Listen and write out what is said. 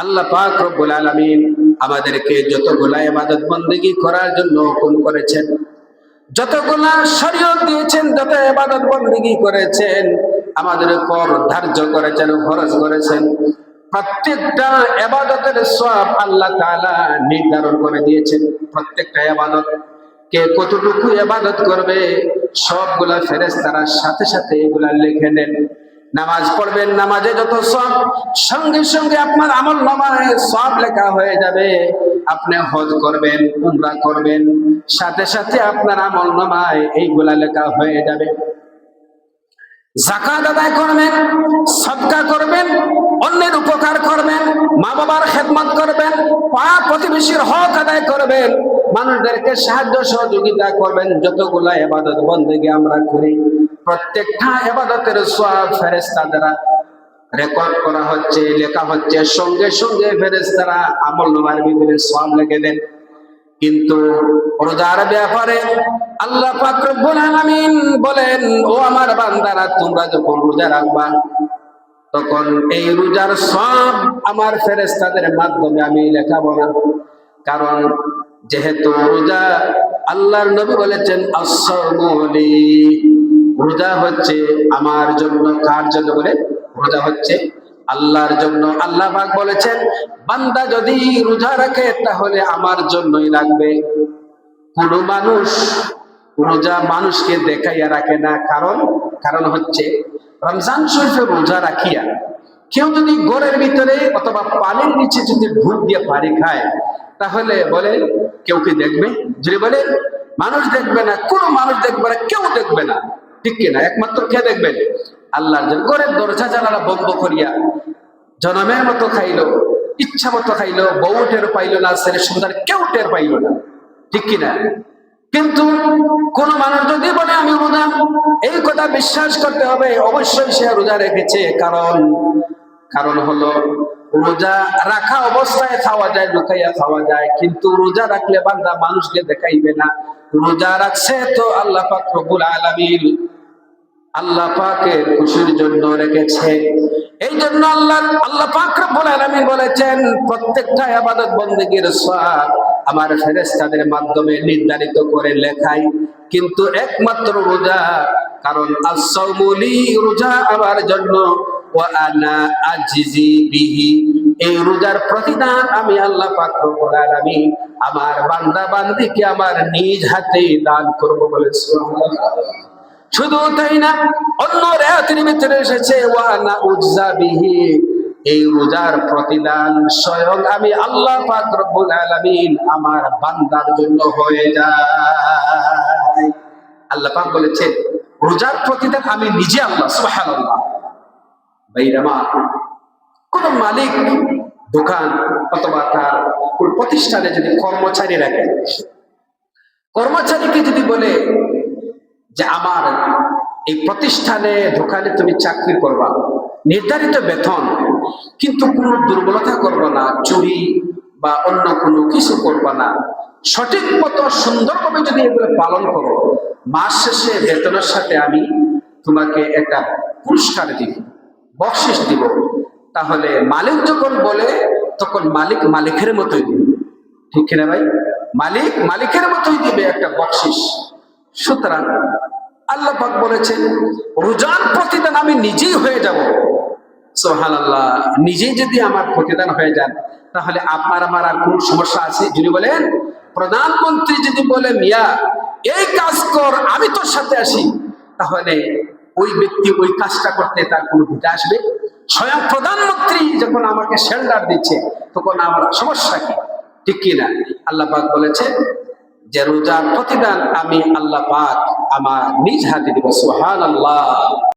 আল্লাহ পাক রব্বুল আলামিন আমাদেরকে যতগুলা ইবাদত বন্দেগী করার জন্য হুকুম করেছেন, যতগুলা শরীয়ত দিয়েছেন, যত ইবাদত বন্দেগী করেছেন, আমাদের উপর ধার্য করেছেন, ফরজ করেছেন, প্রত্যেকটা ইবাদতের সওয়াব আল্লাহ তাআলা নির্ধারণ করে দিয়েছেন। প্রত্যেকটা ইবাদত কে কতটুকু ইবাদত করবে সবগুলা ফেরেশতারা সাথে সাথে এগুলা লিখে নেন। নামাজ পড়বেন, নামাজে যত সওয়াব, সঙ্গে সঙ্গে আপনার আমলনামায় সওয়াব লেখা হয়ে যাবে। আপনি হজ করবেন, উমরা করবেন, সাথে সাথে আপনার আমলনামায় এইগুলা লেখা হয়ে যাবে। যাকাত আদায় করবেন, সাদকা করবেন, অন্যের উপকার করবেন, মা বাবার খেদমত করবেন, পাড়া প্রতিবেশীর হক আদায় করবেন, মানুষদেরকে সাহায্য সহযোগিতা করবেন। যতগুলা ইবাদত বন্দেগী আমরা করি, প্রত্যেকটা ইবাদতের সওয়াব ফেরেশতারা রেকর্ড করা হচ্ছে, লেখা হচ্ছে, সঙ্গে সঙ্গে ফেরেশতারা আমলনামার ভিতরে সওয়াব লিখে দেন। কিন্তু রোজার ব্যাপারে আল্লাহ পাক রব্বুল আলামিন বলেন, ও আমার বান্দারা, তোমরা যখন রোজা রাখবা তখন এই রোজার সব আমার ফেরেশতাদের মাধ্যমে আমি লেখাবো না। কারণ যেহেতু রোজা, আল্লাহর নবী বলেছেন, as-sawmu লি, রোজা হচ্ছে আমার জন্য। কার জন্য বলে? রোজা হচ্ছে আল্লাহর জন্য। আল্লাহ পাক বলেছেন, বান্দা যদি রোজা রাখে তাহলে আমার জন্যই রাখবে। কোন মানুষ রোজা মানুষকে দেখাইয়া রাখে না। কারণ হচ্ছে রমজান শরীফে রোজা রাখিয়া কেউ যদি ঘরের ভিতরে অথবা পানির নিচে যদি ঢুক দিয়ে পানি খায়, তাহলে বলে কেউ কি দেখবে? যদি বলে মানুষ দেখবে না, কোনো মানুষ দেখবে না, কেউ দেখবে না, ঠিক কিনা? একমাত্র কে দেখবেন? আল্লাহর জন্য। ঘরের দরজা জানালা বন্ধ করিয়া জনমের মতো খাইলো, ইচ্ছা মতো খাইলো, বউ টের পাইলো না, ছেলে সন্তান কেউ টের পাইলো না, ঠিক কিনা? কিন্তু কোন মানুষ যদি বলে আমি রোজা, এই কথা বিশ্বাস করতে হবে অবশ্যই সে রোজা রেখেছে। কারণ হলো রোজা রাখা অবস্থায় খাওয়া যায়, লুকাইয়া খাওয়া যায়, কিন্তু রোজা রাখলে বান্দা মানুষকে দেখাইবে না। রোজা রাখছে তো আল্লাহ পাক রব্বুল আলামিন, আল্লাহ পাকের খুশির জন্য রেখেছে। এই জন্য আল্লাহ পাক রব্বুল আলামিন বলেছেন, প্রত্যেকটা ইবাদত বন্দেগীর সওয়াব আমার ফেরেশতাদের মাধ্যমে নির্ধারিত করে লেখাই, কিন্তু একমাত্র রোজা। কারণ as-sawmu লি, রোজা আমার জন্য, ওয়া আনা আজজি বিহি, এই রোজার প্রতিদান আমি আল্লাহ পাক রব্বুল আলামিন আমার বান্দা বান্দীকে আমার নিজ হাতে দান করব বলে সুবহানাল্লাহ। শুধু তাই না, অন্য রায়াতের ভিতরে এসেছে, ওয়া আনা উজজা বিহি, এই রোজার প্রতিদান স্বয়ং আমি আল্লাহ পাক রব্বুল আলামিন আমার বান্দার জন্য হয়ে যায়। আল্লাহ পাক বলেছেন, রোজার প্রতিদান আমি নিজে আল্লাহ। সুবহানাল্লাহ। ভাইরা, কোন মালিক দোকান অথবা তার কোন প্রতিষ্ঠানে যদি কর্মচারী রাখে, কর্মচারীকে যদি বলে যে আমার এই প্রতিষ্ঠানে দোকানে তুমি চাকরি করবা, নির্ধারিত বেতন, কিন্তু কোনো দুর্বলতা করবা না, চুরি বা অন্য কোনো কিছু করবা না, সঠিক মতো সুন্দরভাবে যদি এগুলো পালন করো, মাস শেষে বেতনের সাথে আমি তোমাকে একটা পুরস্কার দিব, বকশিস দিব। তাহলে মালিক যখন বলে তখন মালিক মালিকের মতোই দিবে, ঠিক কিনা ভাই? মালিক মালিকের মতোই দিবে একটা বকশিস। সুতরাং আল্লাহ পাক বলেছেন, রোজার প্রতিদান আমি নিজেই হয়ে যাব। সুবহানাল্লাহ। নিজেই যদি আমার প্রতিদান হয়ে যান, তাহলে আপনার আমার আর কোন সমস্যা আছে? যদি বলেন প্রধানমন্ত্রী যদি বলে মিয়া এই কাজ কর, আমি তোর সাথে আসি, তাহলে ওই ব্যক্তি ওই কাজটা করতে তার কোনো ভূতে আসবে? স্বয়ং প্রধানমন্ত্রী যখন আমাকে শেল্টার দিচ্ছে, তখন আমার সমস্যা কি? ঠিক কিনা? আল্লাহ পাক বলেছে যে রোজার প্রতিদান আমি আল্লাহ পাক আমার নিজ হাতে দিব। সুবহানাল্লাহ।